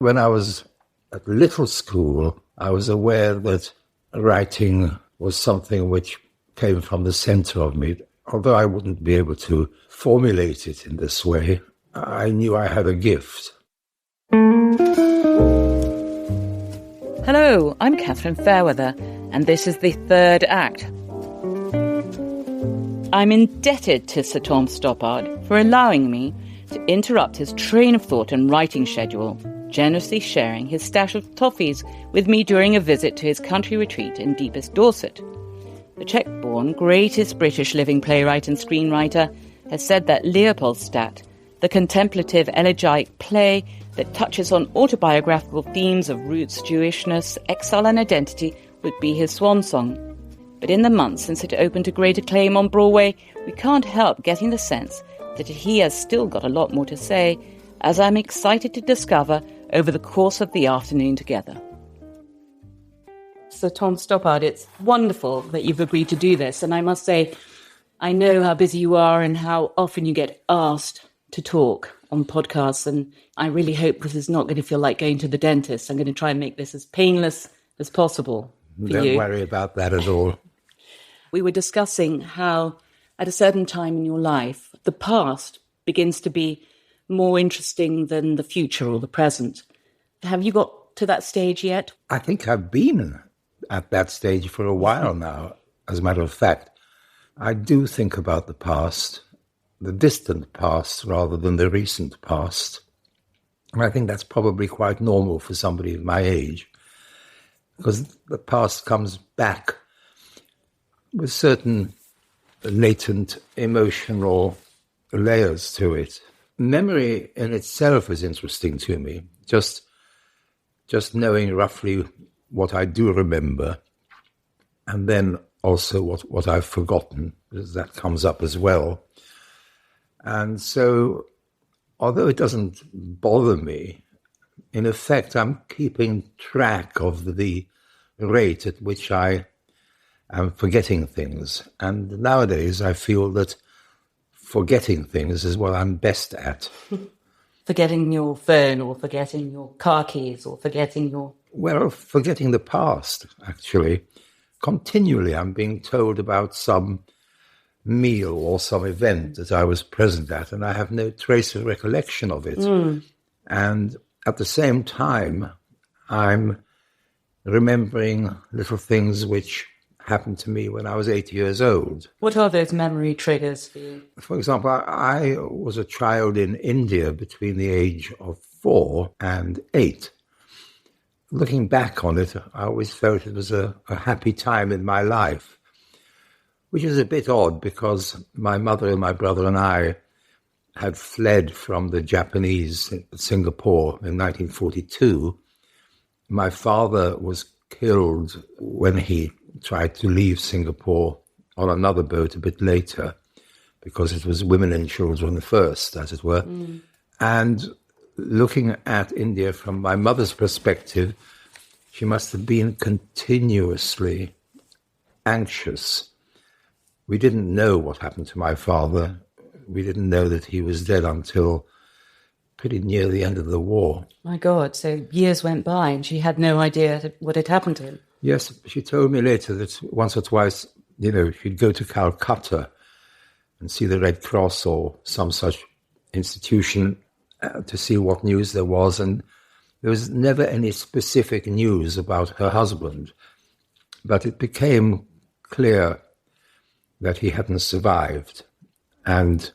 When I was at little school, I was aware that writing was something which came from the center of me. Although I wouldn't be able to formulate it in this way, I knew I had a gift. Hello, I'm Catherine Fairweather, and this is the third act. I'm indebted to Sir Tom Stoppard for allowing me to interrupt his train of thought and writing schedule, generously sharing his stash of toffees with me during a visit to his country retreat in deepest Dorset. The Czech-born greatest British living playwright and screenwriter has said that Leopoldstadt, the contemplative elegiac play that touches on autobiographical themes of roots, Jewishness, exile and identity, would be his swan song. But in the months since it opened to great acclaim on Broadway, we can't help getting the sense that he has still got a lot more to say, as I'm excited to discover over the course of the afternoon together. So Tom Stoppard, it's wonderful that you've agreed to do this. And I must say, I know how busy you are and how often you get asked to talk on podcasts. And I really hope this is not going to feel like going to the dentist. I'm going to try and make this as painless as possible for you. Don't worry about that at all. We were discussing how at a certain time in your life, the past begins to be more interesting than the future or the present. Have you got to that stage yet? I think I've been at that stage for a while now. As a matter of fact, I do think about the past, the distant past rather than the recent past. And I think that's probably quite normal for somebody of my age, because the past comes back with certain latent emotional layers to it. Memory in itself is interesting to me, just knowing roughly what I do remember, and then also what I've forgotten, because that comes up as well. And so, although it doesn't bother me, in effect, I'm keeping track of the rate at which I am forgetting things. And nowadays, I feel that forgetting things is what I'm best at. Forgetting your phone, or forgetting your car keys, or forgetting your... Well, forgetting the past, actually. Continually, I'm being told about some meal or some event that I was present at, and I have no trace of recollection of it. And at the same time, I'm remembering little things which happened to me when I was 8 years old. What are those memory triggers for you? For example, I was a child in India between the age of 4 and 8. Looking back on it, I always felt it was a happy time in my life, which is a bit odd because my mother and my brother and I had fled from the Japanese in Singapore in 1942. My father was killed when he tried to leave Singapore on another boat a bit later, because it was women and children first, as it were. And looking at India from my mother's perspective, she must have been continuously anxious. We didn't know what happened to my father. We didn't know that he was dead until pretty near the end of the war. My God, so years went by and she had no idea what had happened to him. Yes, she told me later that once or twice, she'd go to Calcutta and see the Red Cross or some such institution to see what news there was. And there was never any specific news about her husband. But it became clear that he hadn't survived. And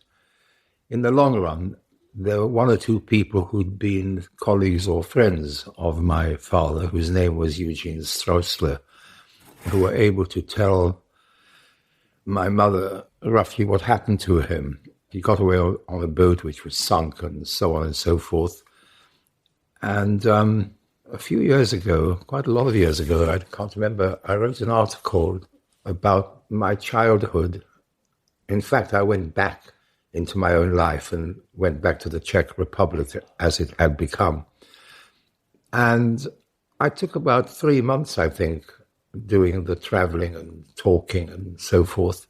in the long run, there were one or two people who'd been colleagues or friends of my father, whose name was Eugene Straussler, who were able to tell my mother roughly what happened to him. He got away on a boat which was sunk and so on and so forth. And a few years ago, quite a lot of years ago, I can't remember, I wrote an article about my childhood. In fact, I went back into my own life and went back to the Czech Republic as it had become. And I took about 3 months, I think, doing the traveling and talking and so forth.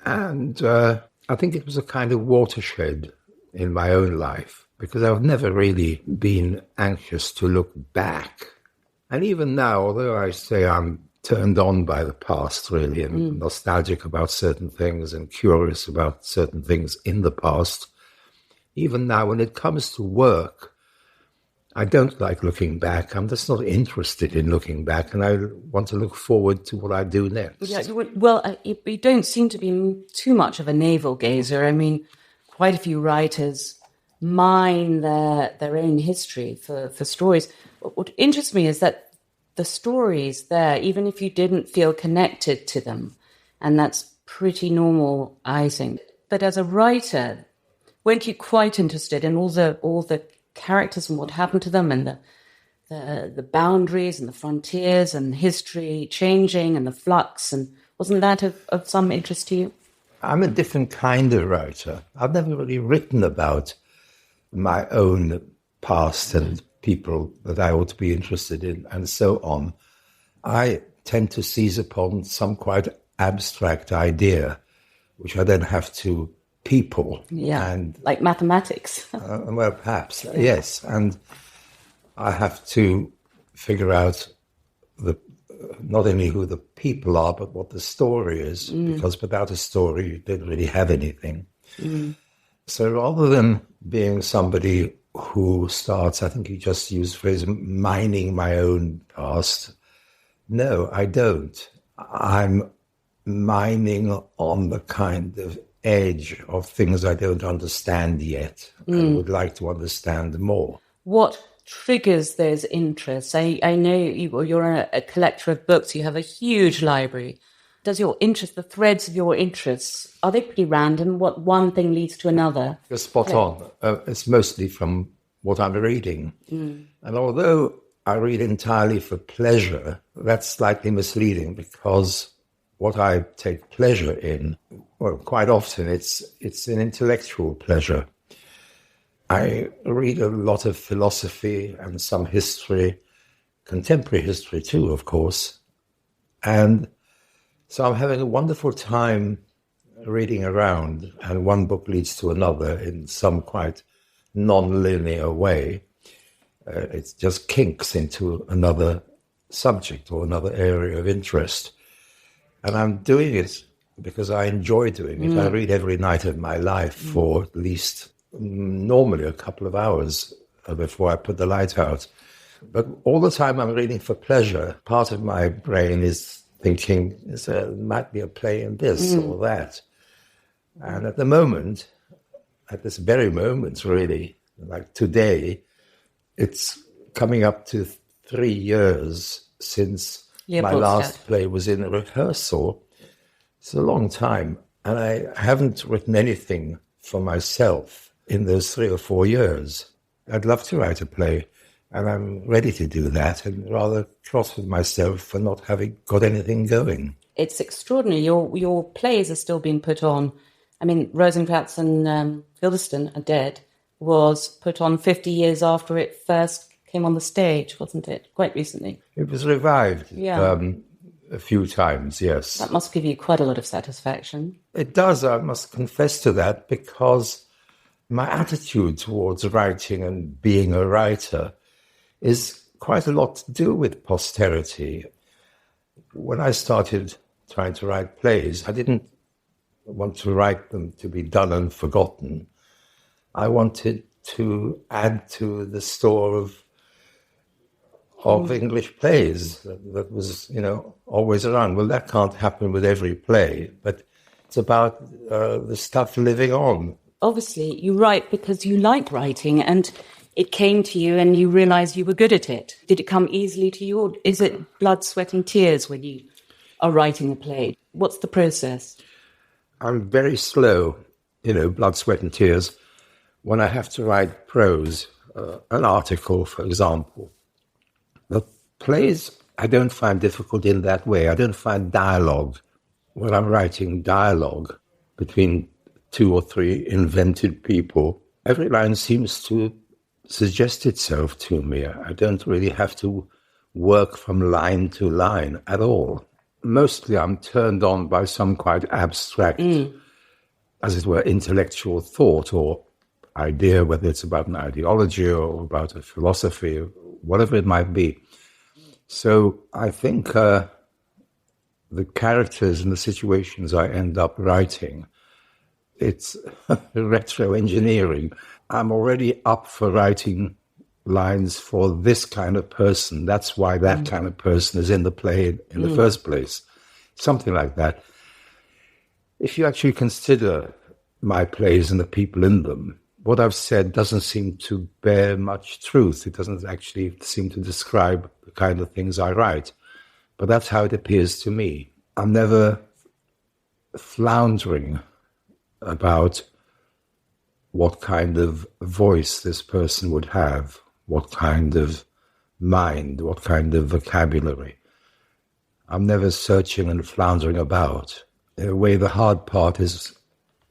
And I think it was a kind of watershed in my own life. because I've never really been anxious to look back. And even now, although I say I'm turned on by the past, really, and nostalgic about certain things and curious about certain things in the past, even now, when it comes to work, I don't like looking back. I'm just not interested in looking back, and I want to look forward to what I do next. Yeah, well, you don't seem to be too much of a navel gazer. I mean, quite a few writers mine their own history for stories. What interests me is that the stories there, even if you didn't feel connected to them, and that's pretty normal, I think. But as a writer, weren't you quite interested in all the characters and what happened to them, and the boundaries and the frontiers and history changing and the flux? And wasn't that of some interest to you? I'm a different kind of writer. I've never really written about my own past and people that I ought to be interested in and so on. I tend to seize upon some quite abstract idea, which I then have to people. Yeah, and like mathematics. Well, perhaps, yes. And I have to figure out not only who the people are, but what the story is, because without a story, you don't really have anything. So rather than being somebody who starts, I think you just used the phrase, mining my own past, no, I don't. I'm mining on the kind of edge of things I don't understand yet and would like to understand more. What triggers those interests? I know you're a collector of books. You have a huge library. Does your interest, the threads of your interests, are they pretty random? What one thing leads to another? You're spot on. It's mostly from what I'm reading. And although I read entirely for pleasure, that's slightly misleading, because what I take pleasure in, well, quite often it's an intellectual pleasure. I read a lot of philosophy and some history, contemporary history too, of course. And so I'm having a wonderful time reading around, and one book leads to another in some quite non-linear way. It just kinks into another subject or another area of interest. And I'm doing it because I enjoy doing it. I read every night of my life for at least normally a couple of hours before I put the light out. But all the time I'm reading for pleasure. Part of my brain is thinking, there might be a play in this or that. And at the moment, at this very moment, really, like today, it's coming up to 3 years since my last play was in rehearsal. It's a long time. And I haven't written anything for myself in those 3 or 4 years. I'd love to write a play, and I'm ready to do that, and rather cross with myself for not having got anything going. It's extraordinary. Your plays are still being put on. I mean, Rosencrantz and Guildenstern Are Dead was put on 50 years after it first came on the stage, wasn't it? Quite recently. It was revived a few times, yes. That must give you quite a lot of satisfaction. It does, I must confess to that, because my attitude towards writing and being a writer is quite a lot to do with posterity. When I started trying to write plays, I didn't want to write them to be done and forgotten. I wanted to add to the store of English plays that was, always around. Well, that can't happen with every play, but it's about the stuff living on. Obviously, you write because you like writing, and it came to you and you realized you were good at it. Did it come easily to you, or is it blood, sweat and tears when you are writing a play? What's the process? I'm very slow, blood, sweat and tears, when I have to write prose, an article, for example. The plays I don't find difficult in that way. I don't find dialogue, when I'm writing dialogue between 2 or 3 invented people, every line seems to suggest itself to me. I don't really have to work from line to line at all. Mostly I'm turned on by some quite abstract, as it were, intellectual thought or idea, whether it's about an ideology or about a philosophy, or whatever it might be. So I think the characters and the situations I end up writing, it's retro engineering. I'm already up for writing lines for this kind of person. That's why that kind of person is in the play in the first place. Something like that. If you actually consider my plays and the people in them, what I've said doesn't seem to bear much truth. It doesn't actually seem to describe the kind of things I write. But that's how it appears to me. I'm never floundering about what kind of voice this person would have, what kind of mind, what kind of vocabulary. I'm never searching and floundering about. In a way, the hard part is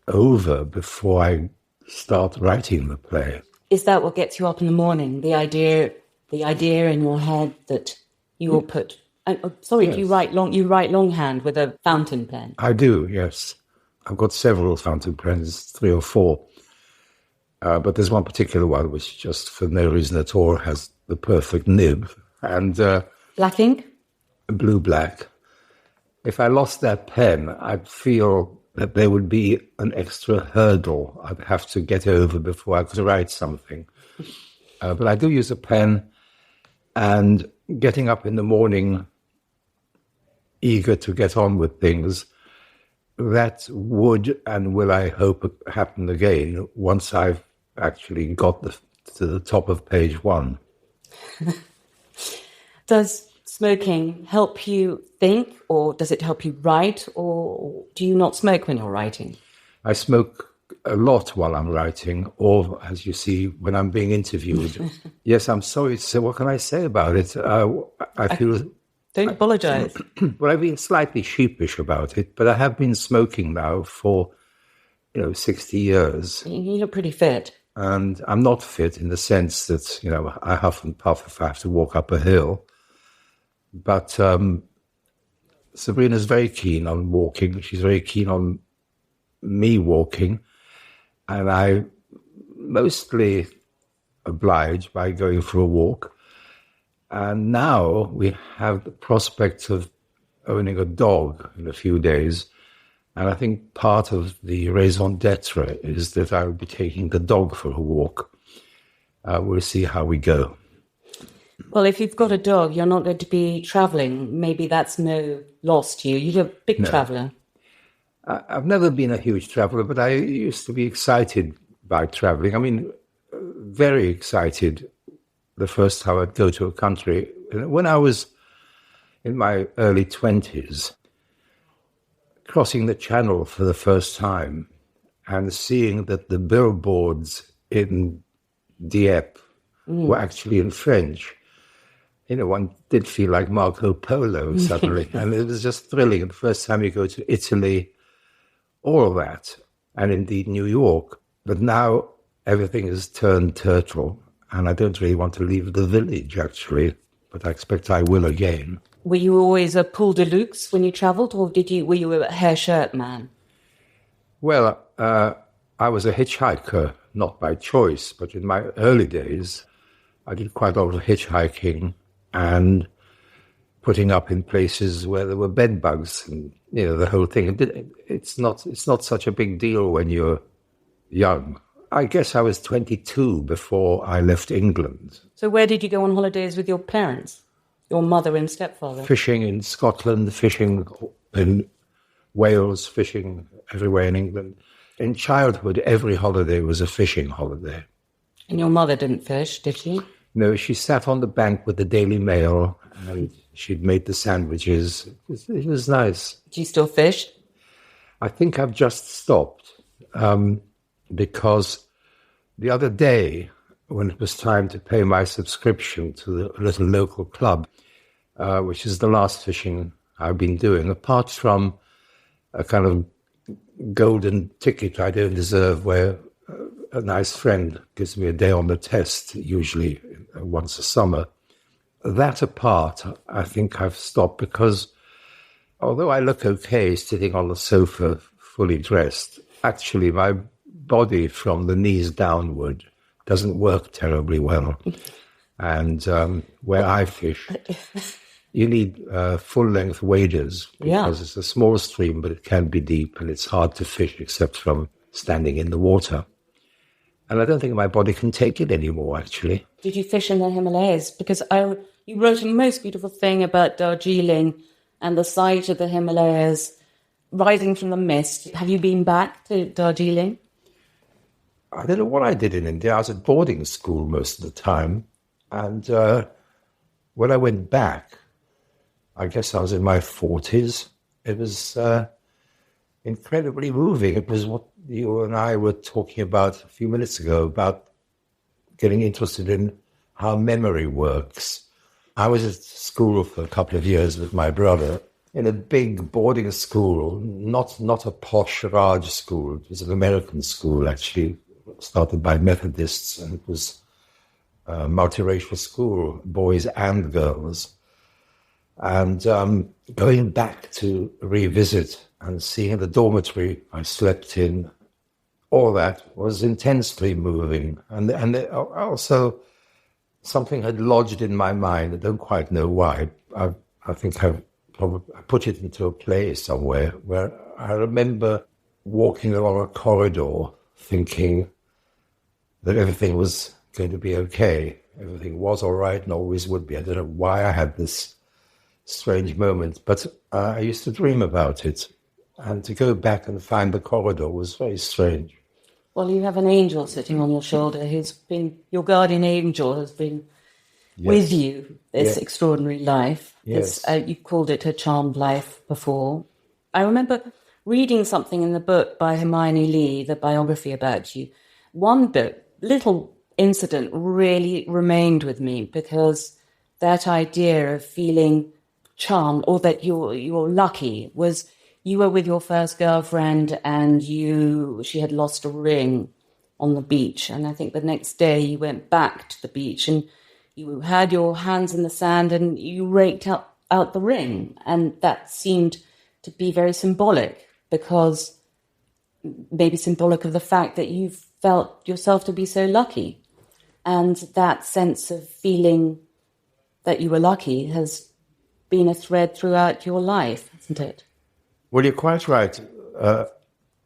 over before I start writing the play. Is that what gets you up in the morning? The idea in your head that you will put. Yes. Do you write longhand with a fountain pen? I do, yes. I've got several fountain pens, 3 or 4. But there's one particular one which just for no reason at all has the perfect nib. And black ink? Blue-black. If I lost that pen, I'd feel that there would be an extra hurdle I'd have to get over before I could write something. But I do use a pen, and getting up in the morning, eager to get on with things, that would and will, I hope, happen again once I've actually got to the top of page 1. Does smoking help you think, or does it help you write, or do you not smoke when you're writing? I smoke a lot while I'm writing, or, as you see, when I'm being interviewed. Yes, I'm sorry to say, what can I say about it? I feel... Don't apologise. Well, I've been slightly sheepish about it, but I have been smoking now for, 60 years. You look pretty fit. And I'm not fit in the sense that, I huff and puff if I have to walk up a hill. But Sabrina's very keen on walking. She's very keen on me walking. And I mostly oblige by going for a walk. And now we have the prospect of owning a dog in a few days. And I think part of the raison d'etre is that I will be taking the dog for a walk. We'll see how we go. Well, if you've got a dog, you're not going to be travelling. Maybe that's no loss to you. You're a big traveller. I've never been a huge traveller, but I used to be excited by travelling. I mean, very excited the first time I'd go to a country. When I was in my early 20s, crossing the Channel for the first time and seeing that the billboards in Dieppe were actually in French, one did feel like Marco Polo suddenly. And it was just thrilling. The first time you go to Italy, all of that, and indeed New York. But now everything is turned turtle, and I don't really want to leave the village, actually, but I expect I will again. Were you always a poule de luxe when you travelled, or were you a hair shirt man? Well, I was a hitchhiker, not by choice, but in my early days, I did quite a lot of hitchhiking and putting up in places where there were bed bugs and, the whole thing. It's not such a big deal when you're young. I guess I was 22 before I left England. So where did you go on holidays with your parents, your mother and stepfather? Fishing in Scotland, fishing in Wales, fishing everywhere in England. In childhood, every holiday was a fishing holiday. And your mother didn't fish, did she? No, she sat on the bank with the Daily Mail and she'd made the sandwiches. It was nice. Do you still fish? I think I've just stopped because the other day, when it was time to pay my subscription to the little local club, which is the last fishing I've been doing, apart from a kind of golden ticket I don't deserve, where a nice friend gives me a day on the test, usually once a summer. That apart, I think I've stopped because although I look okay sitting on the sofa fully dressed, actually my body from the knees downward doesn't work terribly well. And where I fish, you need full-length waders because it's a small stream, but it can be deep, and it's hard to fish except from standing in the water. And I don't think my body can take it anymore, actually. Did you fish in the Himalayas? Because you wrote a most beautiful thing about Darjeeling and the sight of the Himalayas rising from the mist. Have you been back to Darjeeling? I don't know what I did in India. I was at boarding school most of the time. And when I went back, I guess I was in my 40s. It was incredibly moving. It was what you and I were talking about a few minutes ago, about getting interested in how memory works. I was at school for a couple of years with my brother in a big boarding school, not a posh Raj school. It was an American school, actually, started by Methodists, and it was a multiracial school, boys and girls. And going back to revisit and seeing the dormitory I slept in, all that was intensely moving. And also something had lodged in my mind. I don't quite know why. I think I put it into a play somewhere where I remember walking along a corridor thinking that everything was going to be okay. Everything was all right and always would be. I don't know why I had this strange moment, but I used to dream about it. And to go back and find the corridor was very strange. Well, you have an angel sitting on your shoulder who's been, your guardian angel has been with you this extraordinary life. Yes. You called it a charmed life before. I remember reading something in the book by Hermione Lee, the biography about you. One little incident really remained with me, because that idea of feeling charmed, or that you're lucky, was you were with your first girlfriend and she had lost a ring on the beach. And I think the next day you went back to the beach and you had your hands in the sand and you raked out the ring. And that seemed to be very symbolic, because maybe symbolic of the fact that you felt yourself to be so lucky. And that sense of feeling that you were lucky has been a thread throughout your life, hasn't it? Well, you're quite right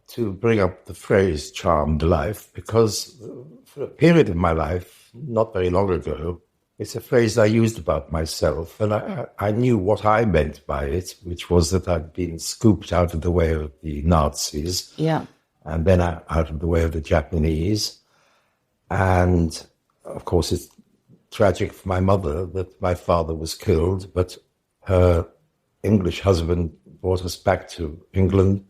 to bring up the phrase charmed life, because for a period of my life, not very long ago, it's a phrase I used about myself, and I knew what I meant by it, which was that I'd been scooped out of the way of the Nazis, and then out of the way of the Japanese. And, of course, it's tragic for my mother that my father was killed, but her English husband brought us back to England,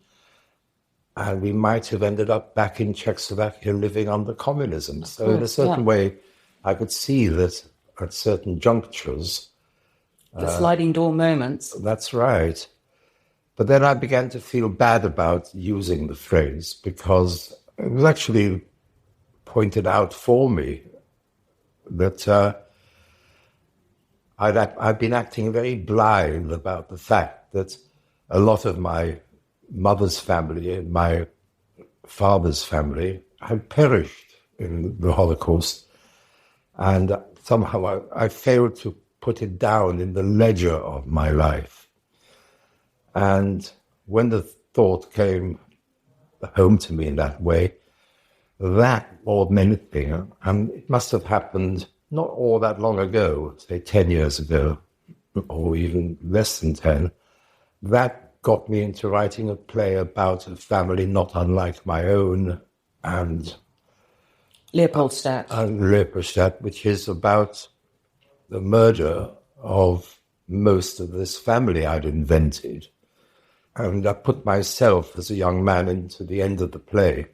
and we might have ended up back in Czechoslovakia living under communism. So in a certain way, I could see that at certain junctures... The sliding door moments. That's right. But then I began to feel bad about using the phrase, because it was actually pointed out for me that I'd been acting very blind about the fact that a lot of my mother's family and my father's family had perished in the Holocaust. And somehow I failed to put it down in the ledger of my life. And when the thought came home to me in that way, that more than anything, and it must have happened not all that long ago, say 10 years ago, or even less than 10, that got me into writing a play about a family not unlike my own, and Leopoldstadt, which is about the murder of most of this family I'd invented. And I put myself as a young man into the end of the play.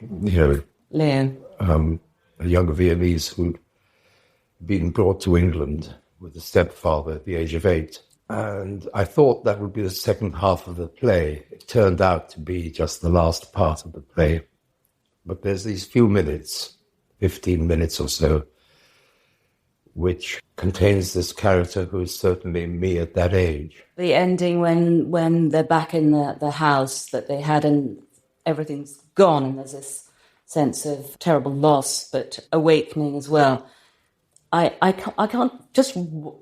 You know, a young Viennese who'd been brought to England with a stepfather at the age of 8. And I thought that would be the second half of the play. It turned out to be just the last part of the play. But there's these few minutes, 15 minutes or so, which contains this character who is certainly me at that age. The ending when they're back in the house that they had and everything's gone and there's this sense of terrible loss, but awakening as well. I can't just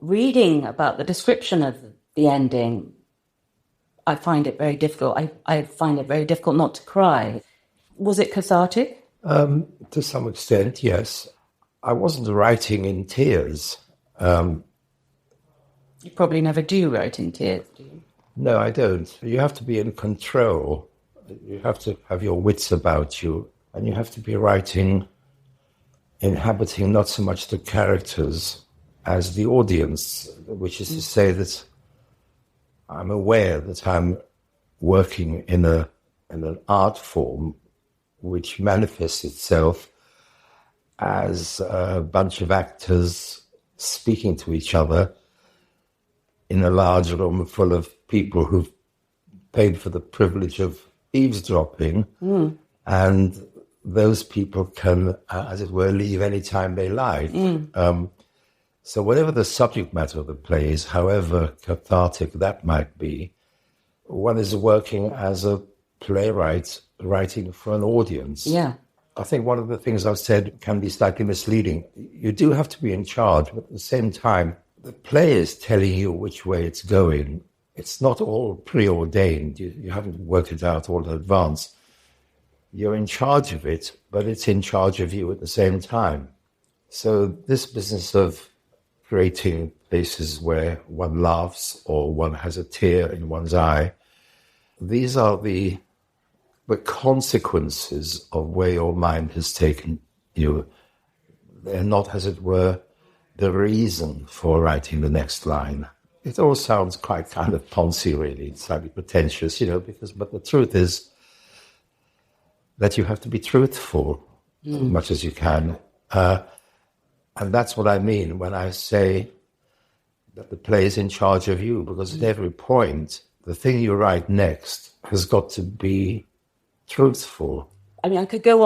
reading about the description of the ending, I find it very difficult. I find it very difficult not to cry. Was it cathartic? To some extent, yes. I wasn't writing in tears. You probably never do write in tears, do you? No, I don't. You have to be in control. You have to have your wits about you, and you have to be writing, inhabiting not so much the characters as the audience, which is to say that I'm aware that I'm working in an art form which manifests itself as a bunch of actors speaking to each other in a large room full of people who've paid for the privilege of eavesdropping, and those people can, as it were, leave any time they like. So whatever the subject matter of the play is, however cathartic that might be, one is working as a playwright writing for an audience. Yeah. I think one of the things I've said can be slightly misleading. You do have to be in charge, but at the same time, the play is telling you which way it's going. It's not all preordained. You haven't worked it out all in advance. You're in charge of it, but it's in charge of you at the same time. So this business of creating places where one laughs or one has a tear in one's eye, these are the consequences of where your mind has taken you. They're not, as it were, the reason for writing the next line. It all sounds quite kind of poncy, really. It's slightly pretentious, but the truth is that you have to be truthful as much as you can. And that's what I mean when I say that the play is in charge of you, because at every point, the thing you write next has got to be truthful. I mean, I could go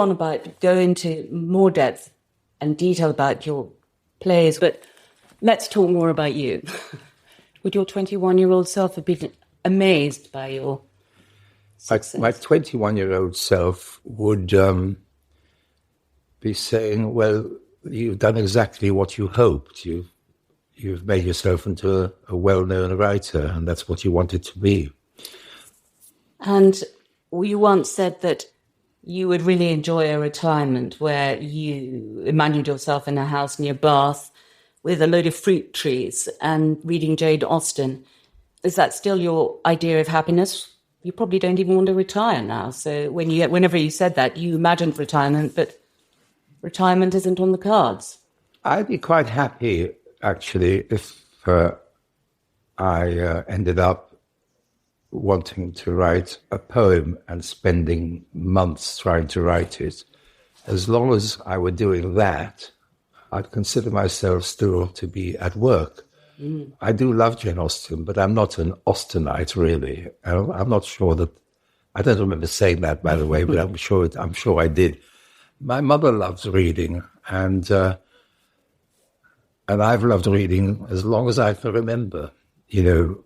into more depth and detail about your plays, but let's talk more about you. Would your 21-year-old self have been amazed by your success? My 21-year-old self would be saying, well, you've done exactly what you hoped. You've made yourself into a well-known writer, and that's what you wanted to be. And you once said that you would really enjoy a retirement where you imagined yourself in a house near Bath with a load of fruit trees and reading Jane Austen. Is that still your idea of happiness? You probably don't even want to retire now. So whenever you said that, you imagined retirement, but retirement isn't on the cards. I'd be quite happy, actually, if I ended up wanting to write a poem and spending months trying to write it. As long as I were doing that, I'd consider myself still to be at work. I do love Jane Austen, but I'm not an Austenite, really. I'm not sure that... I don't remember saying that, by the way, but I'm sure I did. My mother loves reading, and I've loved reading as long as I can remember. You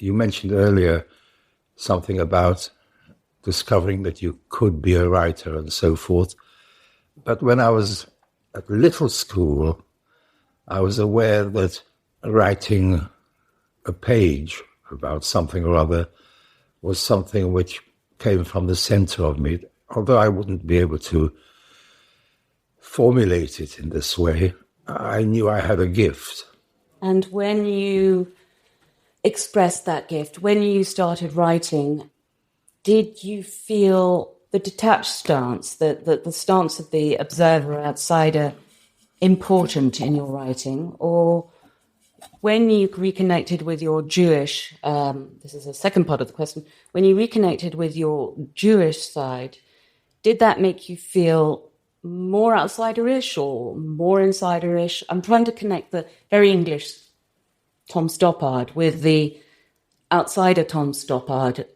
mentioned earlier something about discovering that you could be a writer and so forth. But when I was at little school, I was aware that writing a page about something or other was something which came from the center of me. Although I wouldn't be able to formulate it in this way, I knew I had a gift. And when you expressed that gift, when you started writing, did you feel the detached stance, the stance of the observer, outsider, important in your writing? Or when you reconnected with your Jewish, this is the second part of the question, when you reconnected with your Jewish side, did that make you feel more outsiderish or more insiderish? I'm trying to connect the very English Tom Stoppard with the outsider Tom Stoppard,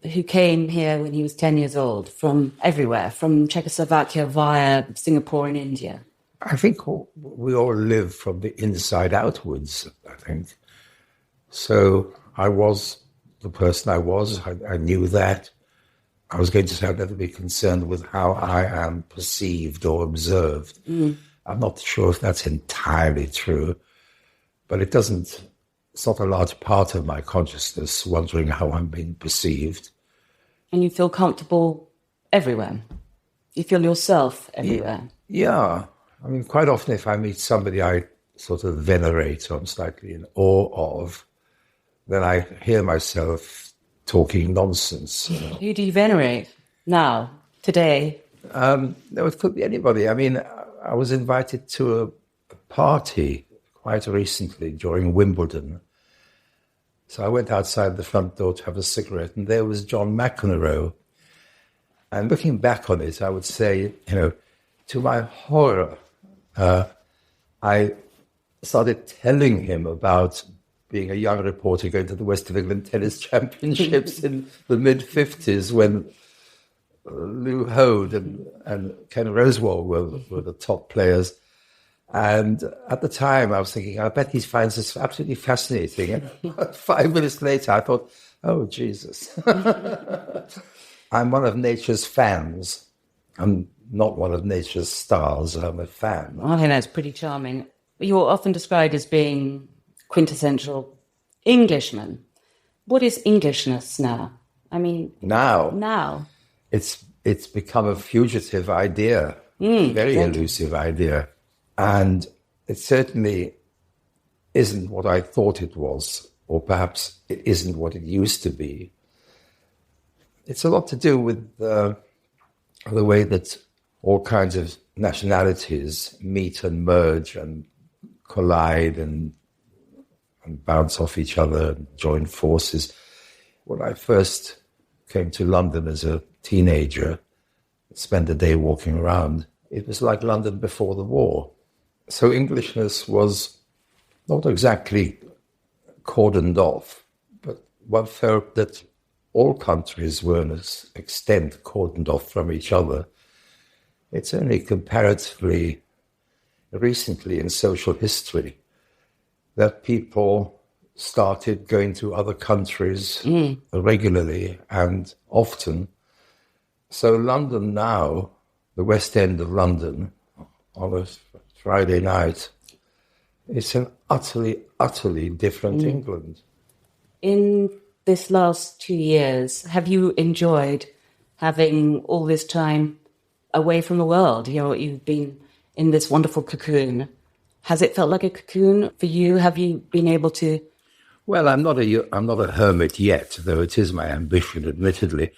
who came here when he was 10 years old from everywhere, from Czechoslovakia via Singapore and India. I think we all live from the inside outwards, I think. So I was the person I was. I knew that. I was going to say I'd never be concerned with how I am perceived or observed. I'm not sure if that's entirely true, but it's not a large part of my consciousness, wondering how I'm being perceived. And you feel comfortable everywhere? You feel yourself everywhere? Yeah. I mean, quite often if I meet somebody I sort of venerate or I'm slightly in awe of, then I hear myself talking nonsense. Who do you venerate now, today? It could be anybody. I mean, I was invited to a party quite recently during Wimbledon. So I went outside the front door to have a cigarette, and there was John McEnroe. And looking back on it, I would say, to my horror, I started telling him about being a young reporter going to the West of England Tennis Championships in the mid-50s when Lou Hode and Ken Rosewall were the top players. And at the time, I was thinking, I bet he finds this absolutely fascinating. And 5 minutes later, I thought, oh, Jesus. I'm one of nature's fans. I'm not one of nature's stars. I'm a fan. I think that's pretty charming. You're often described as being quintessential Englishman. What is Englishness now? I mean... Now. It's become a fugitive idea, very elusive idea. And it certainly isn't what I thought it was, or perhaps it isn't what it used to be. It's a lot to do with the way that all kinds of nationalities meet and merge and collide and bounce off each other and join forces. When I first came to London as a teenager, spent a day walking around, it was like London before the war. So Englishness was not exactly cordoned off, but one felt that all countries were, in an extent, cordoned off from each other. It's only comparatively recently in social history that people started going to other countries regularly and often. So London now, the West End of London, on a Friday night, it's an utterly, utterly different England. In this last 2 years, have you enjoyed having all this time away from the world? You've been in this wonderful cocoon. Has it felt like a cocoon for you? Have you been able to... Well, I'm not a hermit yet, though it is my ambition, admittedly.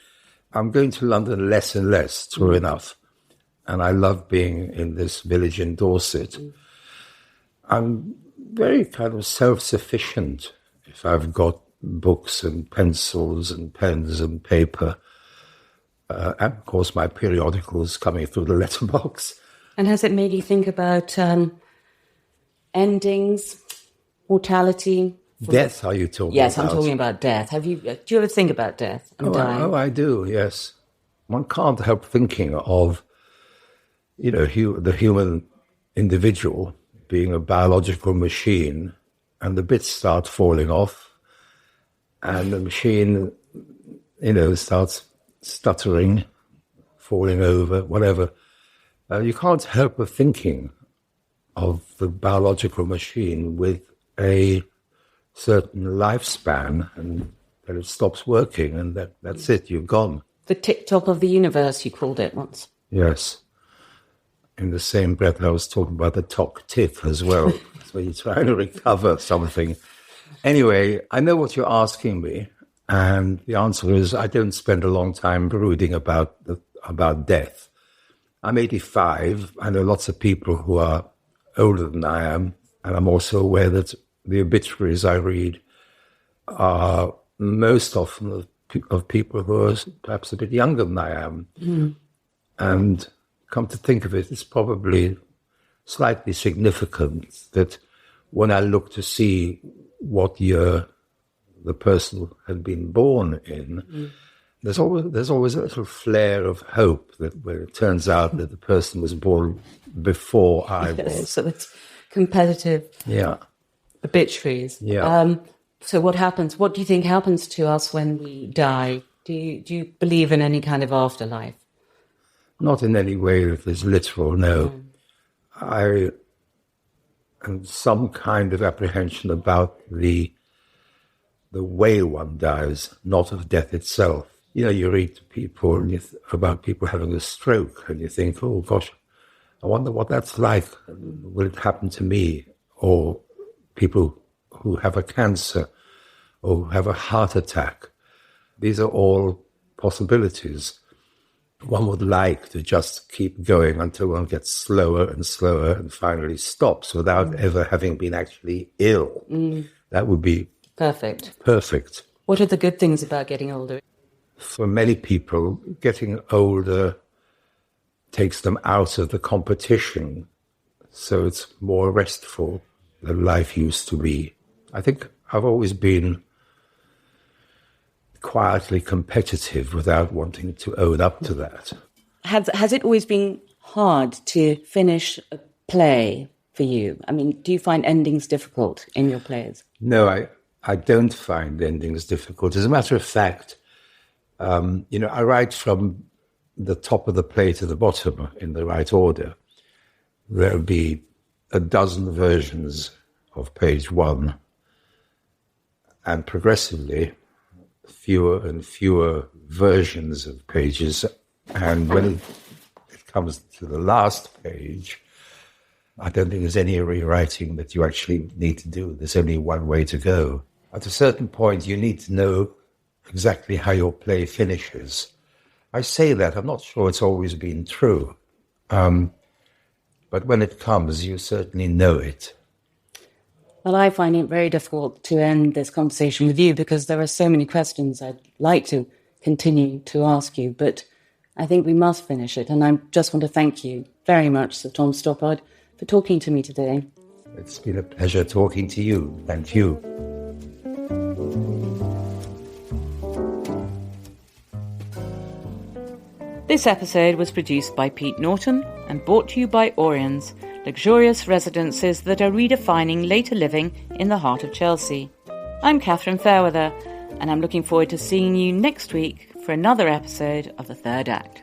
I'm going to London less and less, true enough. And I love being in this village in Dorset. I'm very kind of self-sufficient if I've got books and pencils and pens and paper. And, of course, my periodicals coming through the letterbox. And has it made you think about endings, mortality? Death, are you talking about? Yes, I'm talking about death. Do you ever think about death and dying? I do, yes. One can't help thinking of, the human individual being a biological machine, and the bits start falling off, and the machine, starts stuttering, falling over, whatever. You can't help but thinking of the biological machine with a certain lifespan, and that it stops working, and that's it, you've gone. The tick-tock of the universe, you called it once. Yes. In the same breath, I was talking about the tock tick as well. So you're trying to recover something. Anyway, I know what you're asking me, and the answer is I don't spend a long time brooding about death. I'm 85. I know lots of people who are older than I am, and I'm also aware that the obituaries I read are most often of people who are perhaps a bit younger than I am. And come to think of it, it's probably slightly significant that when I look to see what year the person had been born in, there's always a little flare of hope that when it turns out that the person was born before I was. So it's competitive. Yeah. Obituaries. Yeah. So what happens? What do you think happens to us when we die? Do you believe in any kind of afterlife? Not in any way that is literal, no. I have some kind of apprehension about the way one dies, not of death itself. You know, you read to people about people having a stroke, and you think, oh gosh, I wonder what that's like. Will it happen to me? Or people who have a cancer or who have a heart attack. These are all possibilities. One would like to just keep going until one gets slower and slower and finally stops without ever having been actually ill. That would be perfect. What are the good things about getting older? For many people, getting older takes them out of the competition, so it's more restful than life used to be. I think I've always been quietly competitive without wanting to own up to that. Has it always been hard to finish a play for you? I mean, do you find endings difficult in your plays? No, I don't find endings difficult. As a matter of fact, I write from the top of the play to the bottom in the right order. There'll be a dozen versions of page one, and progressively fewer and fewer versions of pages. And when it comes to the last page, I don't think there's any rewriting that you actually need to do. There's only one way to go. At a certain point, you need to know exactly how your play finishes. I say that, I'm not sure it's always been true. But when it comes, you certainly know it. Well, I find it very difficult to end this conversation with you because there are so many questions I'd like to continue to ask you, but I think we must finish it. And I just want to thank you very much, Sir Tom Stoppard, for talking to me today. It's been a pleasure talking to you. Thank you. This episode was produced by Pete Norton and brought to you by Auriens, luxurious residences that are redefining later living in the heart of Chelsea. I'm Catherine Fairweather, and I'm looking forward to seeing you next week for another episode of The Third Act.